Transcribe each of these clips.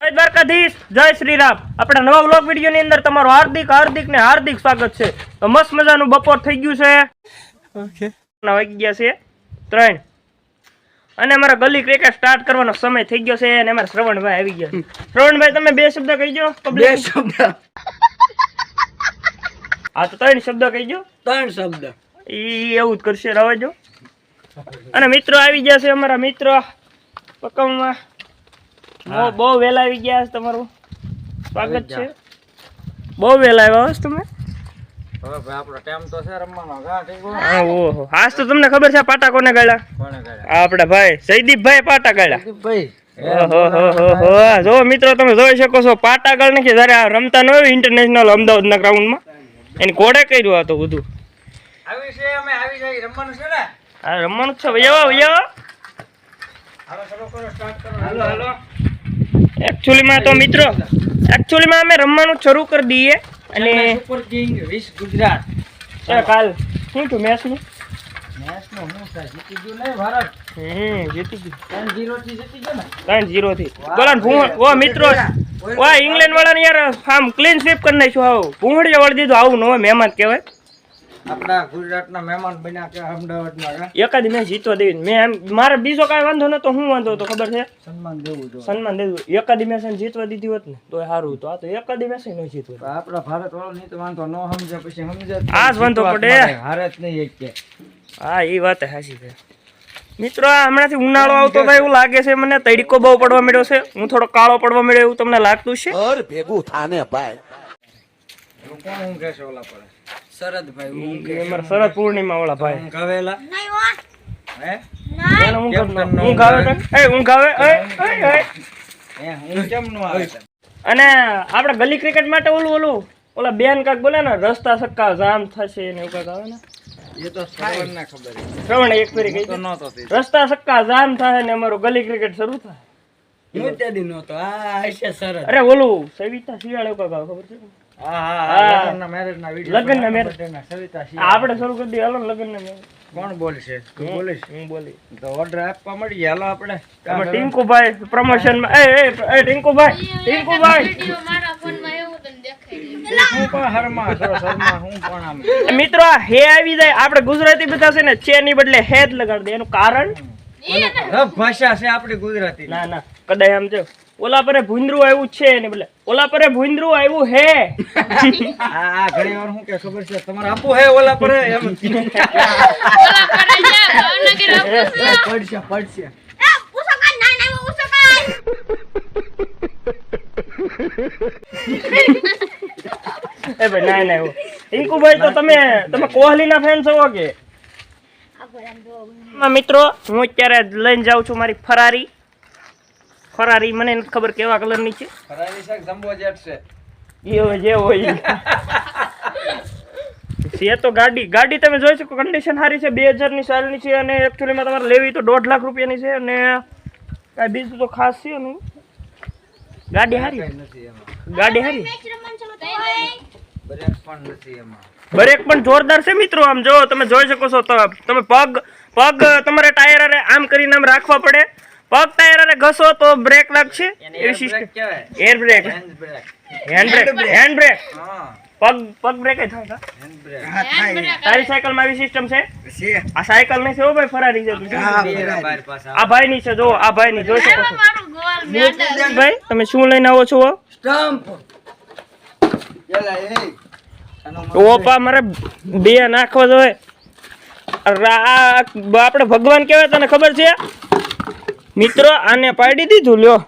જય દ્વારકાધીશ, જય શ્રી રામ. આપણા નવા વ્લોગ વિડીયો ની અંદર તમારું હાર્દિક સ્વાગત છે. તો મસ્ત મજાનું બપોર થઈ ગયું છે. ઓકે, વાગી ગયા છે 3 અને અમારા ગલી ક્રિકેટ સ્ટાર્ટ કરવાનો સમય થઈ ગયો છે અને અમારા શ્રવણભાઈ આવી ગયા છે. શ્રવણભાઈ, તમે 2 શબ્દ કહી દો. 2 શબ્દ. હા, તો 3 શબ્દ કહી દો. 3 શબ્દ. ઈ એવું જ કરશે, રવા જો. અને મિત્રો આવી ગયા છે, અમારા મિત્રો પકમમાં બહુ વહેલા આવી ગયા. તમારું સ્વાગત છે. બહુ વહેલા આવ્યા છો તમે. હવે ભાઈ આપણો ટાઈમ તો છે રમવાનો. હા, ઓહો, આજ તો તમને ખબર છે પાટા કોને ગાળ્યા? કોને ગાળ્યા? આપડા ભાઈ જયદીપભાઈ પાટા ગાળ્યા. ભાઈ ઓહો, જો મિત્રો તમે જોઈ શકો છો, પાટા ગાળ નાખી. જયારે આ રમતા ન હોય ઇન્ટરનેશનલ અમદાવાદના ગ્રાઉન્ડમાં, એની કોડે કર્યું આ તો બધું. આવી છે, અમે આવી જાય રમવાનું છે ને. હા, રમવાનું છે. વૈયા હાલો શરૂ કરો, સ્ટાર્ટ કરો. હાલો એકચ્યુઅલીમાં તો મિત્રો અમે રમવાનું શરૂ કરી દઈએ. અને સુપર કિંગ વિશ ગુજરાત કાલ શું થયું મેચનું? મેચનું હું થાય? જીતી ગયું ને ભારત. જીતી ગયું 3-0 થી જીતી ગયો ને. 3-0 થી. બોલો ઓ મિત્રો, ઓ ઇંગ્લેન્ડ વાળાને યાર આમ ક્લીન સ્વીપ કરી નાખ્યું. આવું ભૂંગળીઓ વળી દીધું. આવું ન હોય, મહેમાન કહેવાય. આપણા ગુજરાતના મહેમાન બન્યા કે અમદાવાદમાં એકાદી મેચ જીતવા દેવી. મેં મારે બીજો કાંઈ વાંધો નતો. શું વાંધો હતો ખબર છે? સન્માન દેવું જોઈએ. સન્માન દેવું. એકાદી મેચ જીતવા દીધી હોત ને તો સારું હતું. આ તો એકાદી મેચ ન જીતવું. આપણા ભારત વાળો નહીં તો વાંધો ન સમજે, પછી સમજે આ જ વાંધો પડે. હારે જ નહીં એક કે. હા, એ વાત સાચી છે મિત્રો. આ હમણાંથી ઉનાળો આવતો થાય એવું લાગે છે મને. તડકો બહુ પડવા મળ્યો છે. હું થોડો કાળો પડવા મળ્યો એવું તમને લાગતું છે? ભેગું થાને ભાઈ. કોણ ઊંઘે છે ઓલા પર? શરદભાઈ ઊંઘે. અમારા શરદ પૂર્ણિમા વાળા ભાઈ ઊંઘ આવેલા હે? એને ઊંઘ આવે છે. ઊંઘ આવે. હે, ઊંઘ કેમ નો આવે? અને આપણે ગલી ક્રિકેટ માટે ઓલા બેન કાક બોલે ને, રસ્તા સક્કા જામ થશે ને એવું કાક આવે ને. એ તો શ્રવણને ખબર છે. શ્રવણ એક ફેરી કહી તો નહોતો તે. રસ્તા સક્કા જામ થાય ને અમારું ગલી ક્રિકેટ શરૂ થાય. હું તે દી નહોતો. આ હશે શરદ. અરે ઓલું સવિતા શિયાળ એવું કાક આવે, ખબર છે? હા, લગ્નના મેરેજના વિડિયો. લગ્નના marriage. સવિતા આપણે શરૂ કરી દઈએ. હાલો લગ્ન ને. કોણ બોલશે? તું બોલીશ? હું બોલી. તો ઓર્ડર આપવા મળી ગયા. હાલો આપણે. આમાં ટીંકુભાઈ પ્રમોશન માં. એ ટીંકુભાઈ હું પણ હરમાં છો, શર્મા હું પણ આમ. મિત્રો, આ હે આવી જાય. આપણે ગુજરાતી બધા છે ને, છે ની બદલે હે જ લગાડી દે. એનું કારણ રફ ભાષા છે આપણી ગુજરાતી. ના કદાચ આમ જો ઓલા પરે ભૂંદરું આવ્યું છે ને બદલે ઓલા પરે ભૂંદરું આવ્યું હે. આ ઘણી વાર હું કે ખબર છે તમારે આપવું હે ઓલા પર એમ. પડશે એ ભાઈ ના ટીંકુભાઈ, તો તમે કોહલી ના ફેન છો કે? મિત્રો, હું અત્યારે લઈને જાઉં છું મારી ફરારી. મને નથી ખબર કેવા કલર ની છે. ફરારી છે જમ્બો જેટ છે. જે હોય છે તો ગાડી તમે જોઈ શકો, કન્ડિશન સારી છે. 2000 ની સાલની છે અને એકચ્યુઅલીમાં તમારે લેવી તો 1.5 લાખ રૂપિયાની છે. અને કાંઈ બીજું તો ખાસ છે નહીં. ગાડી સારી. બ્રેક પણ જોરદાર છે મિત્રો. આમ જો તમે જોઈ શકો છો. તમે પગ તમારે ટાયર આમ કરીને આમ રાખવા પડે. પગ ટાયર ઘસો તો બ્રેક લાગશે. એવી system. Air brake, hand brake. પગ બ્રેક થાય. તારી સાયકલ માં આવી સિસ્ટમ છે? આ સાયકલ નહીં છે હો ભાઈ, ફરારી છે. આ ભાઈ ની છે, જો આ ભાઈ ની જોઈ શકો છો. ભાઈ, તમે શું લઈને આવો છો? સ્ટમ્પ. ઓપા મારે 2 નાખવા જોઈએ. આપણે ભગવાન કહેવાય, તને ખબર છે મિત્રો? આને પાડી દીધું. લ્યો,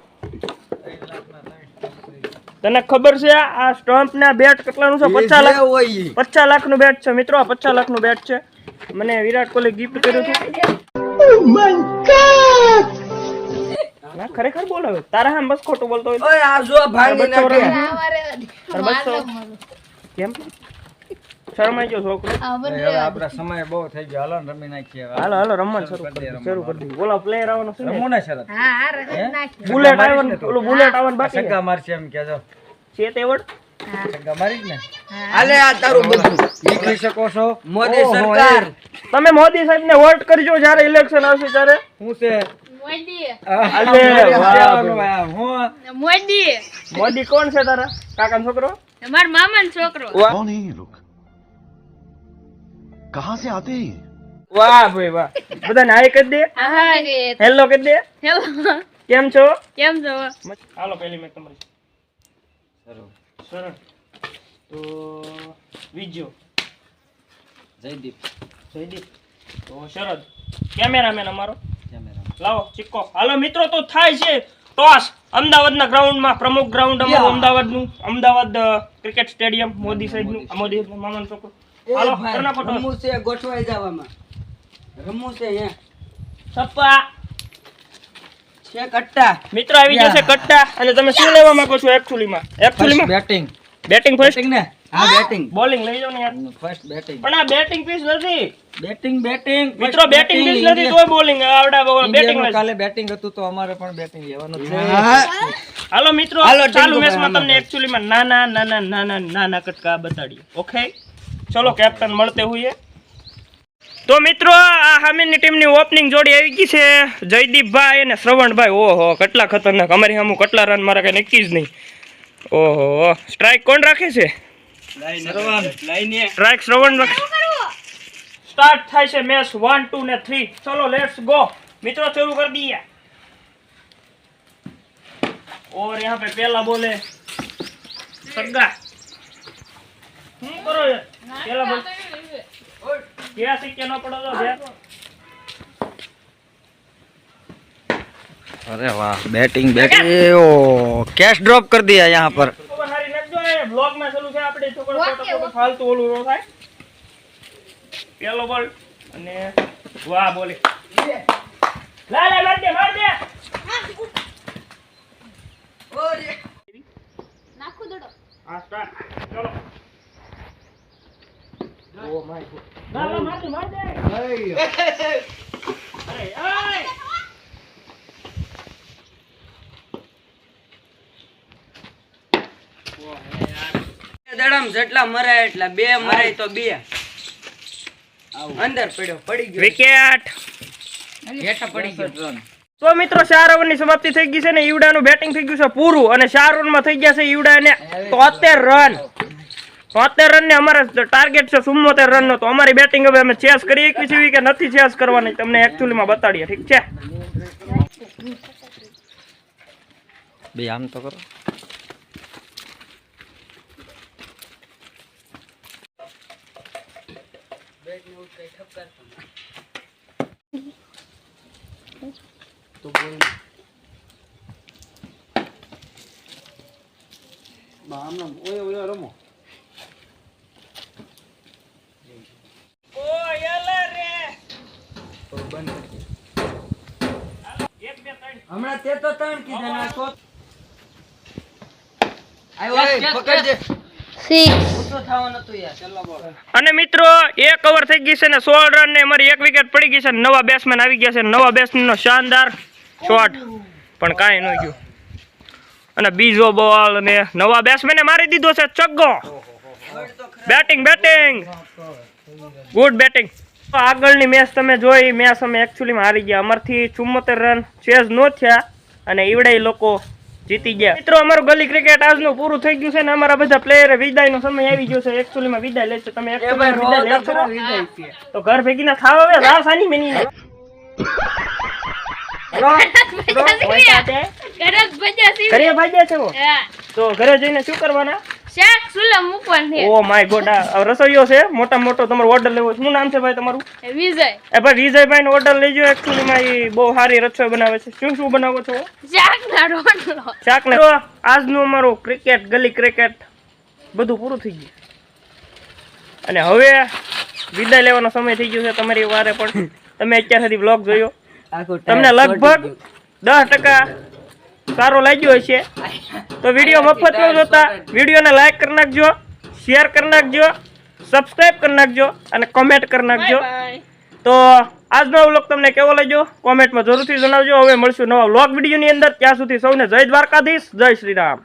તને ખબર છે આ સ્ટમ્પ ના બેટ કેટલાનું છે? 50 લાખ નું બેટ છે મિત્રો. આ 50 લાખ નું બેટ છે. મને વિરાટ કોહલી ગિફ્ટ કર્યું હતું. ના, ખરેખર બોલાવે. તારા હામ બસ ખોટું બોલતો હોય. ઓય આ જો ભાઈ ને કેમ શરમાઈ ગયો છોકરો? હવે આપડા સમય બહુ થઈ ગયો. હાલો રમી નાખીએ. હાલો રમવાનું શરૂ કરી દઈએ. બોલા પ્લેયર આવવાનો છે. રમો ને શરત. બુલેટ આવવાનું. ઓલું બુલેટ આવવાનું બાકી સગા મારશે એમ કેજો. છે તેવડ સગા મારી જ ને. આલે આ તારું બધું નીકળી શકો છો. મોદી સરકાર, તમે મોદી સાહેબ ને વોટ કરજો જ્યારે ઇલેક્શન આવશે ત્યારે. હું છે મોદી. અલે વાહ, હું મોદી મોદી કોણ છે તારા કાકાનો છોકરો? મારા મામાનો છોકરો. વાહ कौन है ये लोग कहाँ से आते हैं ये? વાહ ભાઈ વાહ. બધાને હાય કરી દે, હા હેલો કરી દે. હેલો કેમ છો? કેમ છો? હાલો પહેલી મેં તમારી સરળ તો વિજ્યો જયદીપ જયદીપ તો શરદ કેમેરામેન અમારો લાવો સિક્કો. હાલો મિત્રો તો થાય છે ટોસ અમદાવાદના ગ્રાઉન્ડમાં, પ્રમુખ ગ્રાઉન્ડ અમારું અમદાવાદનું, અમદાવાદ ક્રિકેટ સ્ટેડિયમ, મોદી સાહેબનું, મોદી સાહેબના મામાનો છોકરો. હાલો કરી નાખો ટોસ. રમવું છે ગોઠવાઈ જવામાં રમવું છે હે સપ્પા છે કટ્ટા મિત્રો આવી જશે કટ્ટા. અને તમે શું લેવા માંગો છો એકચ્યુઅલીમાં? બેટિંગ બેટિંગ ફર્સ્ટ, ને હા બેટિંગ બોલિંગ લઈ જાઓ ને યાર. ફર્સ્ટ બેટિંગ પણ આ બેટિંગ પીસ નથી બેટિંગ મિત્રો, બેટિંગ પીસ નથી તોય બોલિંગ આવડા બેટિંગ કાલે બેટિંગ હતું તો અમારે પણ બેટિંગ લેવાનું છે. હાલો મિત્રો હાલો, ચાલુ ટીમ મેચમાં તો તમને એકચ્યુઅલીમાં નાના કટકા બતાડીએ. ઓકે ચલો કેપ્ટન મળતે હુએ. તો મિત્રો આ સામેની ટીમની ઓપનિંગ જોડી આવી ગઈ છે જયદીપભાઈ અને શ્રવણભાઈ. ઓહો કેટલા ખતરનાક. અમારી સામુ કેટલા રન મારા કઈ નક્કી જ નહીં. ઓહો સ્ટ્રાઇક કોણ રાખે છે? સ્ટ્રાઇક શ્રવણ રાખે. સ્ટાર્ટ થાય છે મેચ 1 2 ને 3. ચલો લેટ્સ गो મિત્રો, शुरू कर दिया. और यहाँ पे पहला बोले सग्गा. करो यार पहला बोल क्या सिक्के ना पड़ो तो यार. अरे वाह बैटिंग ओ कैश ड्रॉप कर दिया यहाँ पर. खबर हारी नख जो है ब्लॉग में ચાલુ છે આપણે છોકરો ફોટો ફાલતુ ઓલું નો થાય. પહેલો બોલ અને વાહ બોલે લા લા માર દે નાખું દડો. હા સ્ટાર્ટ ચલો. ઓ માય ગોડ લા લા માર દે અરે દડમ જેટલા મરાય એટલા, બે મરાય તો બે. અંદર પડ્યો, પડી ગયો વિકેટ. હેઠા પડી ગયો. તો મિત્રો 4 ઓવરની સમાપ્તિ થઈ ગઈ છે ને ઈવડાનું બેટિંગ થઈ ગયું છે પૂરું અને 4 ઓવરમાં થઈ ગયા છે ઈવડાને 73 રન. 73 રન ને અમારા ટાર્ગેટ છે 74 રન નો. તો અમારી બેટિંગ હવે અમે ચેસ કરી શકીએ છીએ કે નથી ચેસ કરવાની તમને એકચ્યુઅલીમાં બતાડીએ. ઠીક છે भाई आम तो करो. ઓ યલે રે એક બે ત્રણ. હમણાં તે તો ત્રણ કીધા ને આ તો આવ્યો પકડજે. ઊંચો થવાનું હતું યાર. ચલો બોલ. અને મિત્રો 1 ઓવર થઈ ગઈ છે ને 16 રન ને અમારી 1 વિકેટ પડી ગઈ છે. નવા બેટ્સમેન આવી ગયા છે. નવા બેટ્સમેન નો શાનદાર શોટ પણ કાંઈ ન ગયું. અને બીજો બોલ અને નવા બેટ્સમેને મારી દીધો છે છગ્ગો. Batting good batting. આગળની મેચ તમે જોઈ. મેચ અમે એકચ્યુઅલીમાં હારી ગયા. અમારથી 74 રન ચેઝ નો થયા અને ઈવડે લોકો જીતી ગયા. મિત્રો અમારું ગલી ક્રિકેટ આજનું પૂરું થઈ ગયું છે ને અમારા બધા પ્લેયર વિદાયનો સમય આવી ગયો છે. એકચ્યુઅલીમાં વિદાય લે છે. તમે એકચ્યુઅલીમાં વિદાય લેશો તો ઘર ભેગી ના ખાવ હવે રાવ સાની મેની ને ઘરે ભાગ્યા છે વો. તો ઘરે જઈને શું કરવાના? શાક સુલા મૂકવાનું છે. Oh my God. આ રસોઈયો છે મોટા મોટો. તમારો ઓર્ડર લેવો છે. શું નામ છે ભાઈ તમારું? વિજય એ ભાઈ વિજયભાઈ નો ઓર્ડર લેજો. એકચ્યુઅલીમાં એ બહુ સારી રસોઈ બનાવે છે. શું શું બનાવો છો? શાક ના રોટલો. શાક ને આજનું અમારું ક્રિકેટ ગલી ક્રિકેટ બધું પૂરું થઈ ગયું અને હવે વિદાય લેવાનો સમય થઈ ગયો છે તમારી વારે. પણ તમે અત્યાર સુધી વ્લોગ જોયો, તમને લગભગ 10% સારો લાગ્યો હશે. તો વિડીયો મફતમાં જોતા વિડીયોને લાઈક કરી નાખજો, શેર કરી નાખજો, સબસ્ક્રાઇબ કરી નાખજો અને કોમેન્ટ કરી નાખજો. તો આજનો વ્લોગ તમને કેવો લાગ્યો કોમેન્ટમાં જરૂરથી જણાવજો. હવે મળશું નવા વ્લોગ વિડીયોની અંદર. ત્યાં સુધી સૌને જય દ્વારકાધીશ, જય શ્રી રામ.